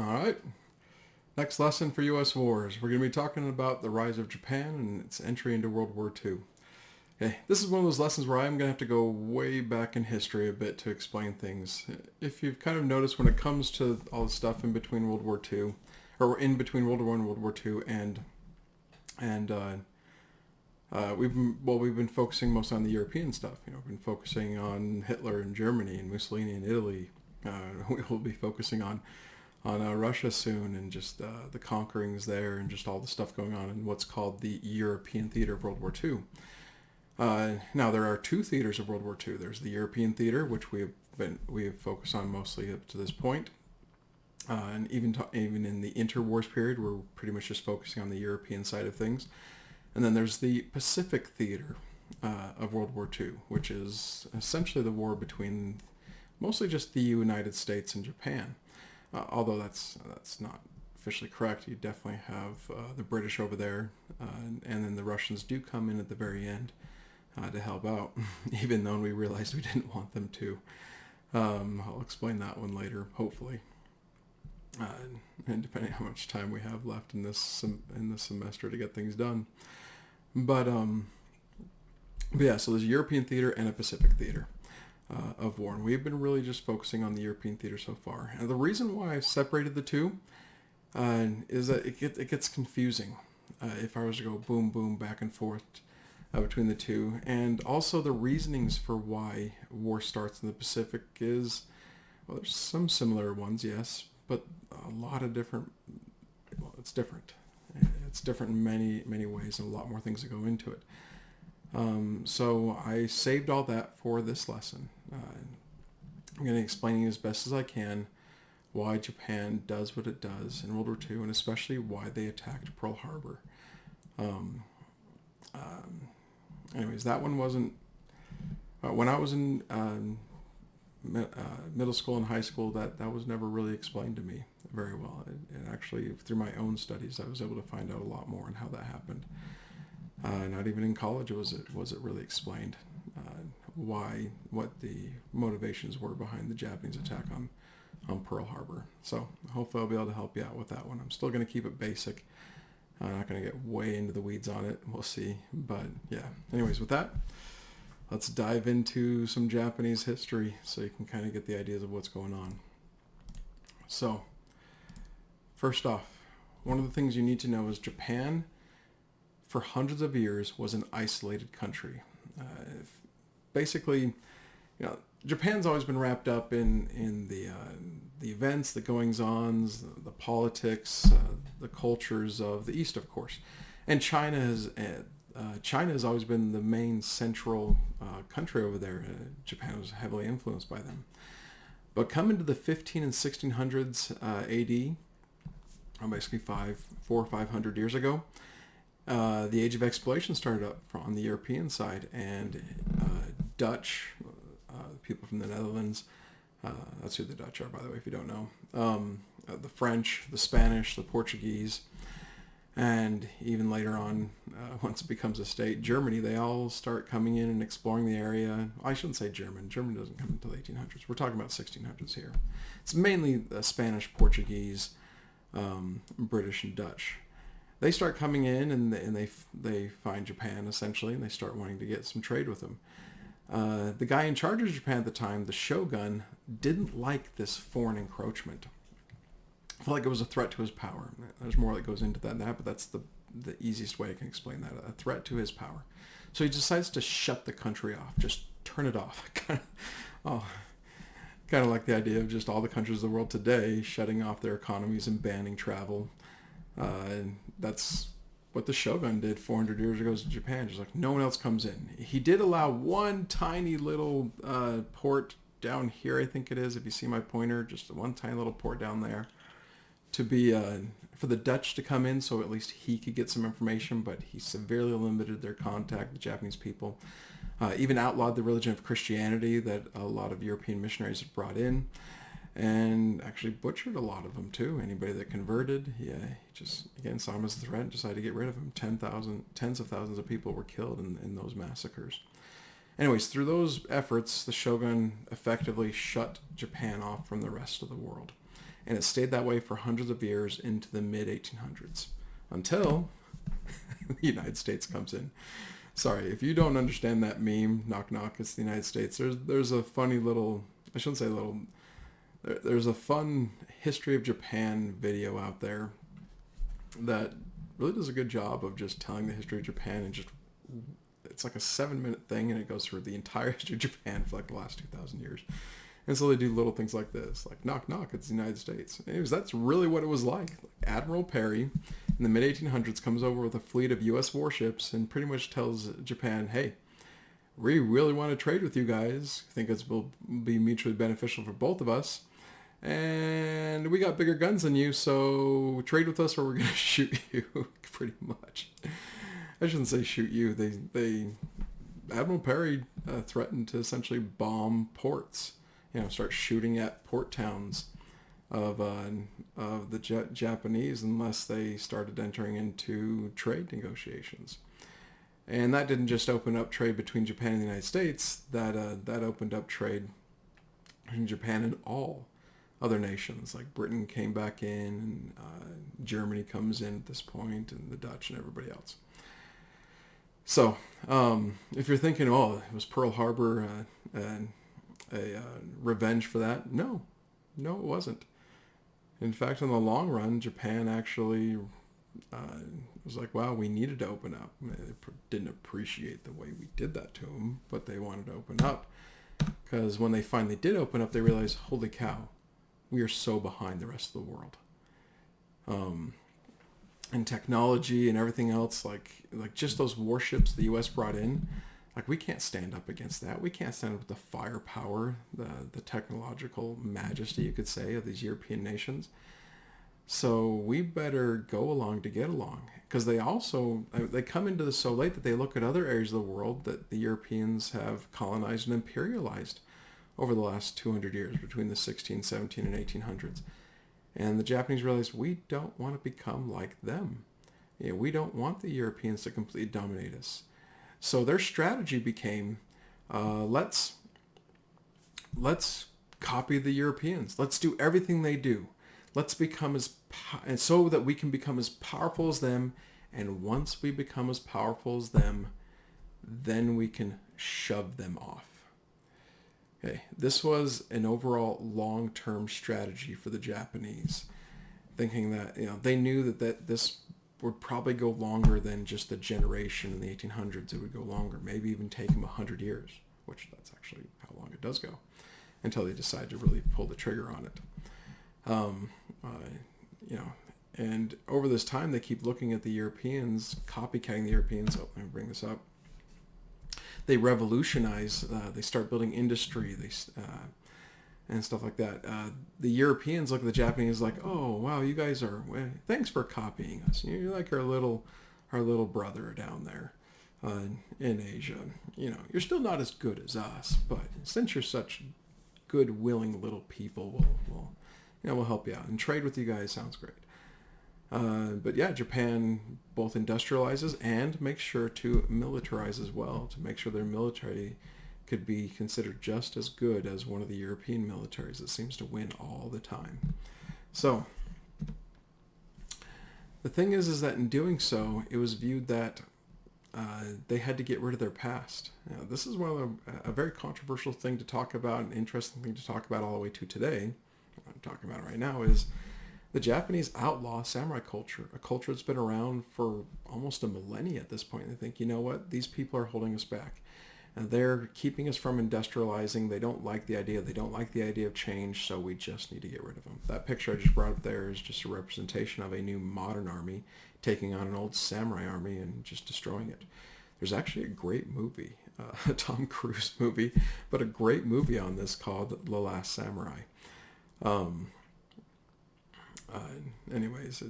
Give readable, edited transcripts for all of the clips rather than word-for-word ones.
All right. Next lesson for U.S. wars. We're going to be talking about the rise of Japan and its entry into World War II. Okay, this is one of those lessons where I'm going to have to go way back in history a bit to explain things. If you've kind of noticed when it comes to all the stuff in between World War II, or in between World War One and World War II, and we've been focusing mostly on the European stuff. We've been focusing on Hitler and Germany and Mussolini and Italy. We will be focusing on Russia soon, and just the conquerings there, and just all the stuff going on in what's called the European theater of World War II. Now there are two theaters of World War II. There's the European theater, which we have focused on mostly up to this point, and even in the interwars period, we're pretty much just focusing on the European side of things. And then there's the Pacific theater of World War II, which is essentially the war between mostly just the United States and Japan. Although that's not officially correct. You definitely have the British over there, and then the Russians do come in at the very end to help out, even though we realized we didn't want them to. I'll explain that one later, hopefully, and depending on how much time we have left in this semester to get things done. But yeah, so there's a European theater and a Pacific theater of war, and we've been really just focusing on the European theater so far. And the reason why I separated the two is that it gets confusing if I was to go boom boom back and forth between the two, and also the reasonings for why war starts in the Pacific is, well, there's some similar ones, yes, but a lot of different. Well, it's different. It's different in many ways, and a lot more things that go into it. So I saved all that for this lesson. I'm going to explain as best as I can why Japan does what it does in World War II, and especially why they attacked Pearl Harbor. Anyways, that one wasn't... when I was in middle school and high school, that was never really explained to me very well. It actually, through my own studies, I was able to find out a lot more on how that happened. Not even in college was it really explained what the motivations were behind the Japanese attack on Pearl Harbor. So hopefully I'll be able to help you out with that one. I'm still going to keep it basic. I'm not going to get way into the weeds on it. We'll see. But yeah, anyways, with that, let's dive into some Japanese history so you can kind of get the ideas of what's going on. So first off, one of the things you need to know is Japan, for hundreds of years, was an isolated country. Basically, Japan's always been wrapped up in the events, the goings-ons, the politics, the cultures of the East, of course. And China has always been the main central country over there. Japan was heavily influenced by them. But coming to the 15 and 1600s AD, basically 400 or 500 years ago, the age of exploration started up on the European side, and Dutch, people from the Netherlands, that's who the Dutch are, by the way, if you don't know, the French, the Spanish, the Portuguese, and even later on, once it becomes a state, Germany, they all start coming in and exploring the area. I shouldn't say German. German doesn't come until the 1800s. We're talking about 1600s here. It's mainly Spanish, Portuguese, British, and Dutch. They start coming in, and they find Japan, essentially, and they start wanting to get some trade with them. The guy in charge of Japan at the time, the shogun, didn't like this foreign encroachment. I felt like it was a threat to his power. There's more that goes into that, but that's the easiest way I can explain that, a threat to his power. So he decides to shut the country off, just turn it off. Kind of like the idea of just all the countries of the world today shutting off their economies and banning travel. And that's what the shogun did 400 years ago to Japan. Just like no one else comes in. He did allow one tiny little port down here, I think it is, if you see my pointer, just one tiny little port down there, to be for the Dutch to come in, so at least he could get some information, but he severely limited their contact with Japanese people. Even outlawed the religion of Christianity that a lot of European missionaries had brought in, and actually butchered a lot of them too. Anybody that converted, he just, again, saw him as a threat and decided to get rid of him. Tens of thousands of people were killed in those massacres. Anyways, through those efforts, the shogun effectively shut Japan off from the rest of the world. And it stayed that way for hundreds of years into the mid-1800s until the United States comes in. Sorry, if you don't understand that meme, knock knock, it's the United States. There's a funny little, I shouldn't say little, there's a fun history of Japan video out there that really does a good job of just telling the history of Japan, and just, it's like a 7-minute thing, and it goes through the entire history of Japan for like the last 2,000 years. And so they do little things like this, like knock knock, it's the United States. Anyways, that's really what it was like. Admiral Perry in the mid-1800s comes over with a fleet of U.S. warships and pretty much tells Japan, hey, we really want to trade with you guys. I think it will be mutually beneficial for both of us. And we got bigger guns than you, so trade with us or we're going to shoot you, pretty much. I shouldn't say shoot you. Admiral Perry threatened to essentially bomb ports. Start shooting at port towns of the Japanese unless they started entering into trade negotiations. And that didn't just open up trade between Japan and the United States. That opened up trade between Japan and all other nations. Like Britain came back in, and Germany comes in at this point, and the Dutch and everybody else. So if you're thinking, oh, it was Pearl Harbor a revenge for that? No, it wasn't. In fact, in the long run, Japan actually was like, wow, we needed to open up. They didn't appreciate the way we did that to them, but they wanted to open up. Because when they finally did open up, they realized, holy cow, we are so behind the rest of the world. And technology and everything else, like just those warships the U.S. brought in, like we can't stand up against that. We can't stand up with the firepower, the technological majesty, you could say, of these European nations. So we better go along to get along. Because they come into this so late that they look at other areas of the world that the Europeans have colonized and imperialized over the last 200 years, between the 16, 17, and 1800s. And the Japanese realized, we don't want to become like them. We don't want the Europeans to completely dominate us. So their strategy became, let's copy the Europeans. Let's do everything they do. Let's become and so that we can become as powerful as them. And once we become as powerful as them, then we can shove them off. Okay, this was an overall long-term strategy for the Japanese, thinking that they knew that this would probably go longer than just a generation in the 1800s. It would go longer, maybe even take them 100 years, which that's actually how long it does go, until they decide to really pull the trigger on it. And over this time, they keep looking at the Europeans, copycatting the Europeans. Oh, let me bring this up. They revolutionize. They start building industry. And stuff like that. The Europeans look at the Japanese like, oh wow, you guys are, thanks for copying us. You're like our little brother down there in Asia. You're still not as good as us, but since you're such good, willing little people, we'll help you out and trade with you guys. Sounds great. But yeah, Japan both industrializes and makes sure to militarize as well, to make sure their military could be considered just as good as one of the European militaries that seems to win all the time. So the thing is that in doing so, it was viewed that they had to get rid of their past. This is one of a very controversial thing to talk about, an interesting thing to talk about all the way to today. What I'm talking about right now is the Japanese outlaw samurai culture, a culture that's been around for almost a millennia at this point. They think, you know what, these people are holding us back. And they're keeping us from industrializing. They don't like the idea. They don't like the idea of change, so we just need to get rid of them. That picture I just brought up there is just a representation of a new modern army taking on an old samurai army and just destroying it. There's actually a great movie, a Tom Cruise movie, but a great movie on this called The Last Samurai. Anyways,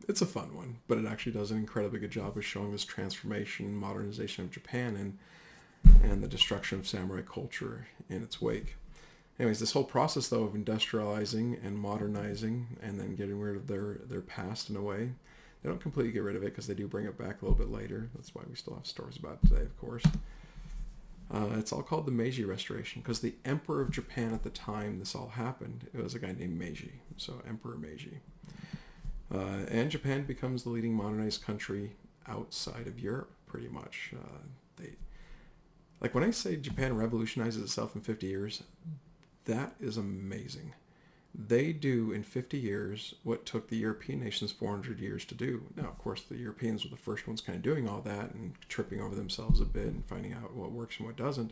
it's a fun one, but it actually does an incredibly good job of showing this transformation, modernization of Japan, and the destruction of samurai culture in its wake. Anyways, this whole process, though, of industrializing and modernizing and then getting rid of their past in a way, they don't completely get rid of it because they do bring it back a little bit later. That's why we still have stories about it today, of course. It's all called the Meiji Restoration because the Emperor of Japan at the time this all happened, it was a guy named Meiji, so Emperor Meiji. And Japan becomes the leading modernized country outside of Europe, pretty much. Like when I say Japan revolutionizes itself in 50 years, that is amazing. They do in 50 years what took the European nations 400 years to do. Now, of course, the Europeans were the first ones kind of doing all that and tripping over themselves a bit and finding out what works and what doesn't.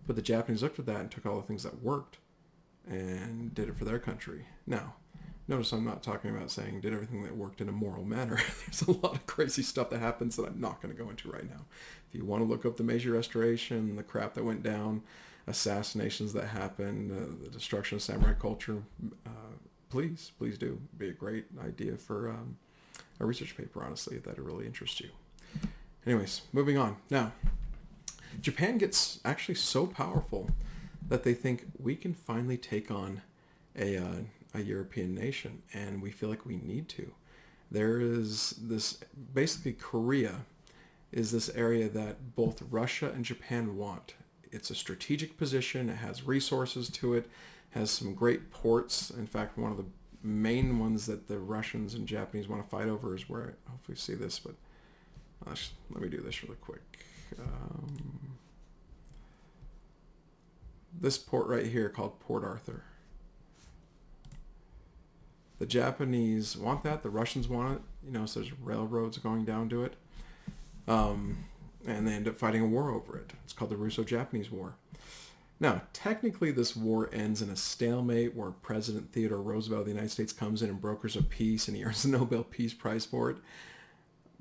But the Japanese looked at that and took all the things that worked and did it for their country. Now, notice I'm not talking about saying did everything that worked in a moral manner. There's a lot of crazy stuff that happens that I'm not going to go into right now. If you want to look up the Meiji Restoration, the crap that went down, assassinations that happened, the destruction of samurai culture, please do. It'd be a great idea for a research paper, honestly, if that really interests you. Anyways, moving on. Now, Japan gets actually so powerful that they think we can finally take on a European nation, and we feel like we need to. There is this, basically Korea is this area that both Russia and Japan want. It's a strategic position, it has resources to it, has some great ports. In fact, one of the main ones that the Russians and Japanese want to fight over is where, I hopefully see this, but let me do this really quick. This port right here called Port Arthur. The Japanese want that, the Russians want it, so there's railroads going down to it. And they end up fighting a war over it. It's called the Russo-Japanese War. Now, technically this war ends in a stalemate where President Theodore Roosevelt of the United States comes in and brokers a peace and he earns the Nobel Peace Prize for it.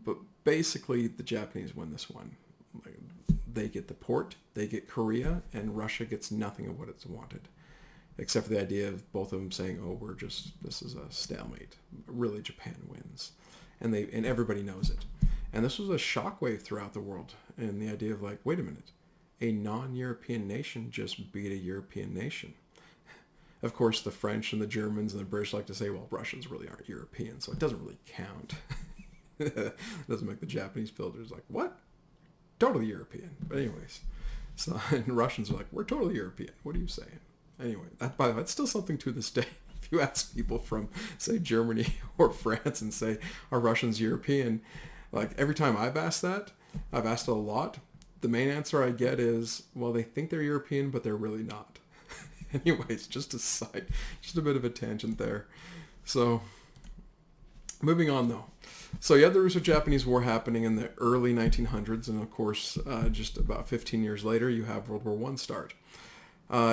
But basically the Japanese win this one. They get the port, they get Korea, and Russia gets nothing of what it's wanted. Except for the idea of both of them saying, oh, this is a stalemate. Really, Japan wins. And everybody knows it. And this was a shockwave throughout the world. And the idea of like, wait a minute, a non-European nation just beat a European nation. Of course, the French and the Germans and the British like to say, well, Russians really aren't European, so it doesn't really count. It doesn't make the Japanese filters like, what? Totally European. But anyways, so and Russians are like, we're totally European. What are you saying? Anyway, by the way, it's still something to this day. If you ask people from, say, Germany or France and say, are Russians European? Like, every time I've asked that, I've asked it a lot, the main answer I get is, well, they think they're European, but they're really not. Anyways, just a bit of a tangent there. So, moving on though. So you have the Russo-Japanese War happening in the early 1900s, and of course, just about 15 years later, you have World War I start.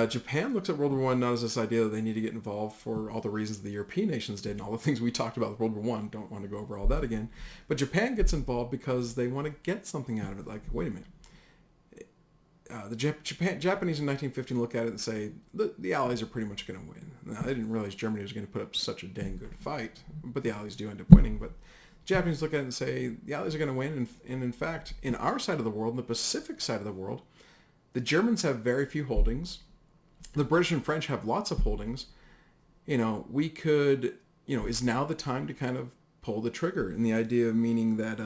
Japan looks at World War I not as this idea that they need to get involved for all the reasons the European nations did and all the things we talked about with World War I. Don't want to go over all that again. But Japan gets involved because they want to get something out of it. Like, wait a minute. The Japanese in 1915 look at it and say, the Allies are pretty much going to win. Now, they didn't realize Germany was going to put up such a dang good fight, but the Allies do end up winning. But Japanese look at it and say, the Allies are going to win. And in fact, in our side of the world, in the Pacific side of the world, the Germans have very few holdings. The British and French have lots of holdings. We could, is now the time to kind of pull the trigger. And the idea of meaning that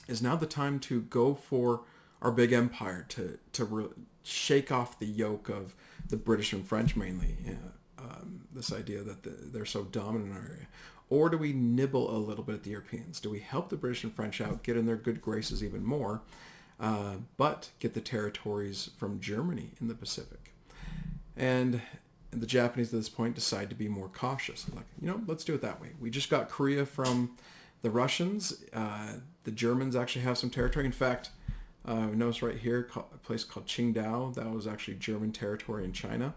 is now the time to go for our big empire, to shake off the yoke of the British and French mainly. This idea that they're so dominant in our area. Or do we nibble a little bit at the Europeans? Do we help the British and French out, get in their good graces even more, but get the territories from Germany in the Pacific? And the Japanese at this point decide to be more cautious. Like, let's do it that way. We just got Korea from the Russians. The Germans actually have some territory. In fact, notice right here, a place called Qingdao. That was actually German territory in China.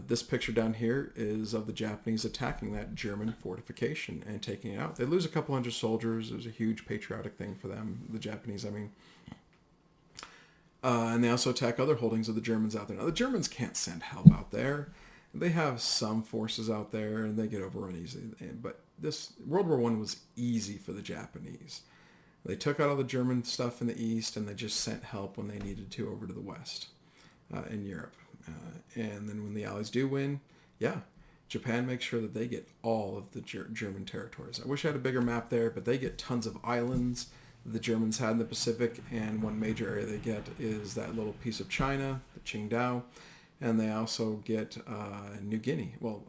This picture down here is of the Japanese attacking that German fortification and taking it out. They lose a couple hundred soldiers. It was a huge patriotic thing for them, the Japanese, I mean. And they also attack other holdings of the Germans out there. Now, the Germans can't send help out there. They have some forces out there, and they get overrun easily. But this World War I was easy for the Japanese. They took out all the German stuff in the east, and they just sent help when they needed to over to the west in Europe. And then when the Allies do win, Japan makes sure that they get all of the German territories. I wish I had a bigger map there, but they get tons of islands. the Germans had in the Pacific, and one major area they get is that little piece of China, the Qingdao, and they also get New Guinea, well,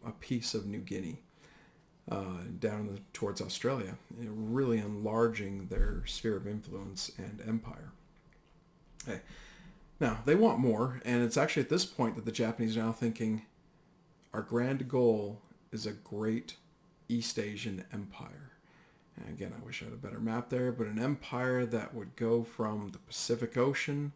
a piece of New Guinea down towards Australia, really enlarging their sphere of influence and empire. Okay. Now, they want more, and it's actually at this point that the Japanese are now thinking, our grand goal is a great East Asian empire. And again, I wish I had a better map there, but an empire that would go from the Pacific Ocean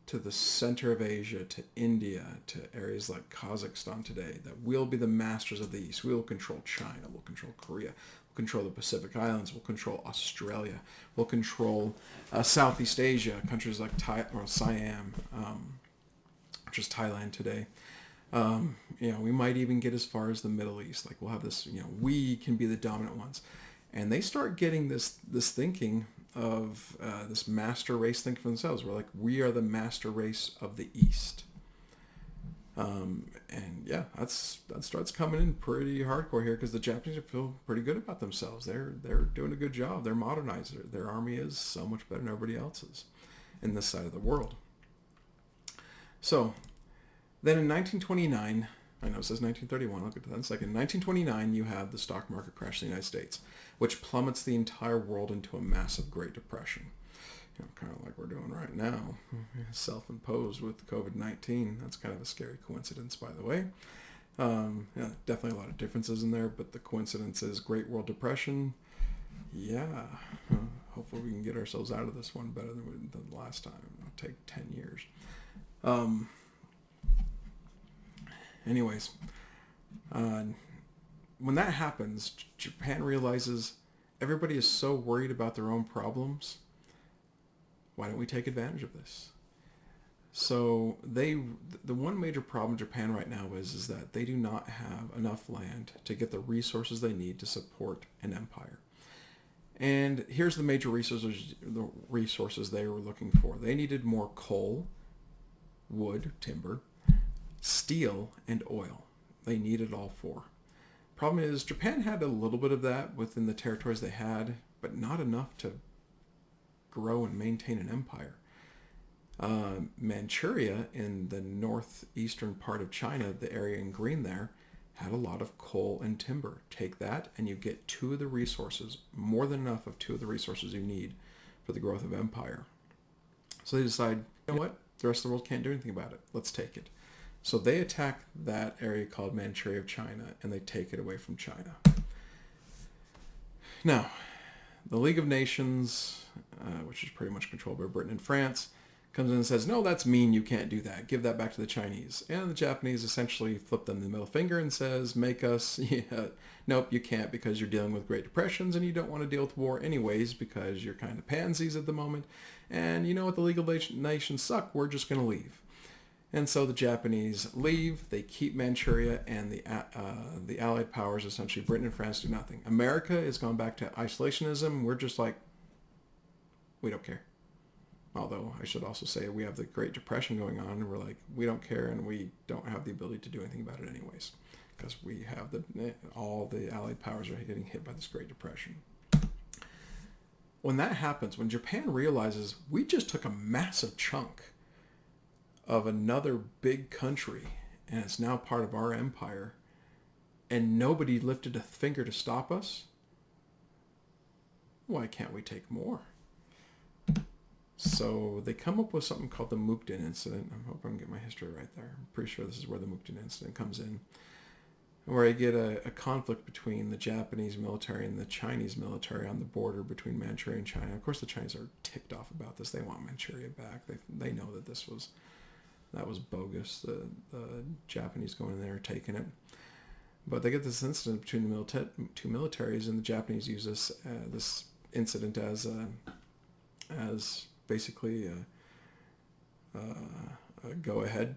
to the center of Asia, to India, to areas like Kazakhstan today, that we'll be the masters of the East. We'll control China, we'll control Korea, we'll control the Pacific Islands, we'll control Australia, we'll control Southeast Asia, countries like Siam, which is Thailand today. We might even get as far as the Middle East. Like we'll have this, we can be the dominant ones. And they start getting this thinking of this master race thinking for themselves. We're like, we are the master race of the East. That starts coming in pretty hardcore here because the Japanese feel pretty good about themselves. They're doing a good job. They're modernized. Their army is so much better than everybody else's in this side of the world. So then in 1929, I know it says 1931, I'll get to that in a second. In 1929, you have the stock market crash in the United States, which plummets the entire world into a massive Great Depression. Kind of like we're doing right now, self-imposed with COVID-19. That's kind of a scary coincidence, by the way. Definitely a lot of differences in there, but the coincidence is Great World Depression. Hopefully we can get ourselves out of this one better than the last time. It'll take 10 years. Anyways, when that happens, Japan realizes everybody is so worried about their own problems. Why don't we take advantage of this? So the one major problem in Japan right now is that they do not have enough land to get the resources they need to support an empire. And here's the major resources they were looking for. They needed more coal, wood, timber, steel, and oil. They needed all four. Problem is, Japan had a little bit of that within the territories they had, but not enough to grow and maintain an empire. Manchuria in the northeastern part of China, the area in green there, had a lot of coal and timber. Take that and you get two of the resources, more than enough of two of the resources you need for the growth of empire. So they decide, you know what, the rest of the world can't do anything about it. Let's take it. So they attack that area called Manchuria of China, and they take it away from China. Now, the League of Nations, which is pretty much controlled by Britain and France, comes in and says, no, that's mean, you can't do that. Give that back to the Chinese. And the Japanese essentially flip them the middle finger and says, nope, you can't because you're dealing with Great Depressions and you don't want to deal with war anyways because you're kind of pansies at the moment. And you know what, the League of Nations suck, we're just going to leave. And so the Japanese leave, they keep Manchuria, and the Allied powers, essentially Britain and France, do nothing. America has gone back to isolationism. We're just like, we don't care. Although I should also say we have the Great Depression going on, and we're like, we don't care, and we don't have the ability to do anything about it anyways, because we have all the Allied powers are getting hit by this Great Depression. When that happens, when Japan realizes we just took a massive chunk of another big country and it's now part of our empire and nobody lifted a finger to stop us, why can't we take more? So they come up with something called the Mukden incident. I hope I'm getting my history right there. I'm pretty sure this is where the Mukden incident comes in, where you get a conflict between the Japanese military and the Chinese military on the border between Manchuria and China. Of course, the Chinese are ticked off about this. They want Manchuria back. They know that that was bogus. The Japanese going in there taking it. But they get this incident between the two militaries, and the Japanese use this incident as basically a go ahead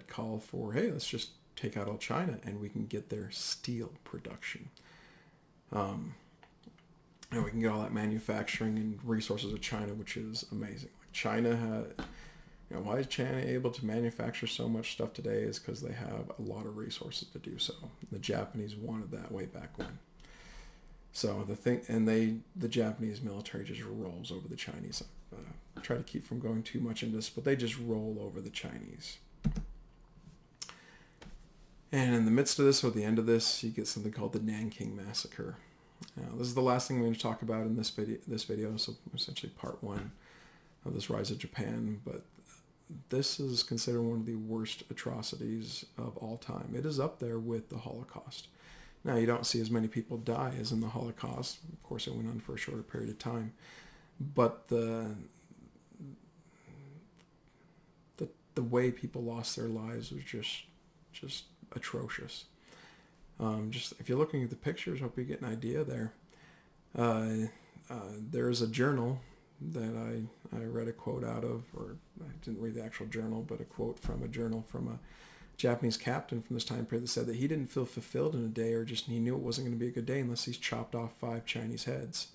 call for, hey, let's just take out all China and we can get their steel production. And we can get all that manufacturing and resources of China, which is amazing. Like China had, why is China able to manufacture so much stuff today is because they have a lot of resources to do so. The Japanese wanted that way back when. So the Japanese military just rolls over the Chinese. Try to keep from going too much into this, but they just roll over the Chinese. And in the midst of this, or the end of this, you get something called the Nanking Massacre. Now, this is the last thing I'm going to talk about in this video. So essentially part 1 of this rise of Japan. But this is considered one of the worst atrocities of all time. It is up there with the Holocaust. Now, you don't see as many people die as in the Holocaust. Of course, it went on for a shorter period of time. But the way people lost their lives was just atrocious. Just if you're looking at the pictures, hope you get an idea there. There's a journal that I read a quote out of, or I didn't read the actual journal, but a quote from a journal from a Japanese captain from this time period that said that he didn't feel fulfilled in a day, or just he knew it wasn't going to be a good day unless he's chopped off 5 Chinese heads.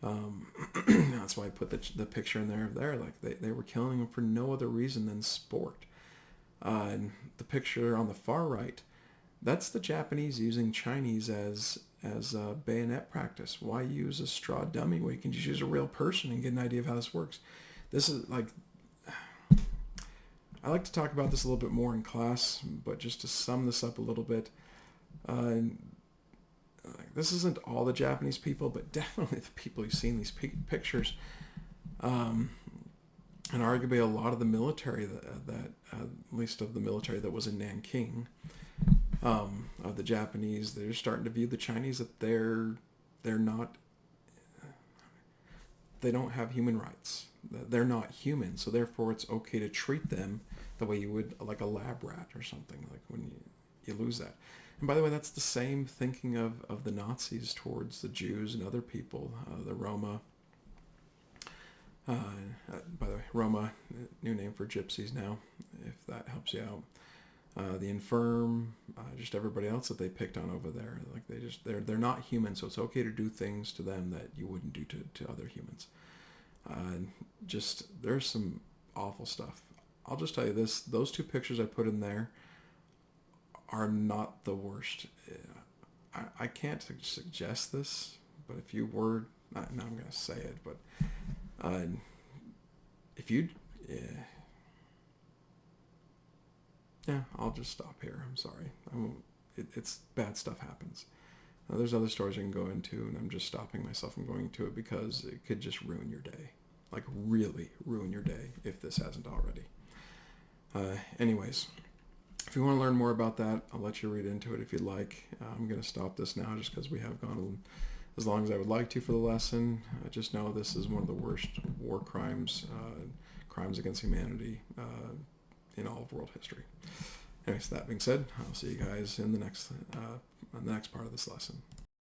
That's why I put the picture in there. Like they were killing them for no other reason than sport. And the picture on the far right, that's the Japanese using Chinese as bayonet practice. Why use a straw dummy when you can just use a real person and get an idea of how this works? This is like, I like to talk about this a little bit more in class, but just to sum this up a little bit, this isn't all the Japanese people, but definitely the people who've seen these pictures, and arguably a lot of the military that at least of the military that was in Nanking, of the Japanese, they're starting to view the Chinese that they're not, they don't have human rights. They're not human, so therefore it's okay to treat them the way you would like a lab rat or something, like when you lose that. And by the way, that's the same thinking of the Nazis towards the Jews and other people, the Roma. By the way, Roma, new name for gypsies now, if that helps you out. The infirm, just everybody else that they picked on over there. Like they're not human, so it's okay to do things to them that you wouldn't do to other humans. There's some awful stuff. I'll just tell you this: those 2 pictures I put in there are not the worst. I can't suggest this, but if you were, now I'm going to say it, but if you, yeah, I'll just stop here. I'm sorry. I won't. It's bad stuff happens. There's other stories I can go into, and I'm just stopping myself from going to it because it could just ruin your day, like really ruin your day if this hasn't already. Anyways. If you want to learn more about that, I'll let you read into it if you'd like. I'm going to stop this now just because we have gone as long as I would like to for the lesson. I just know this is one of the worst war crimes, crimes against humanity in all of world history. Anyways, that being said, I'll see you guys in the next part of this lesson.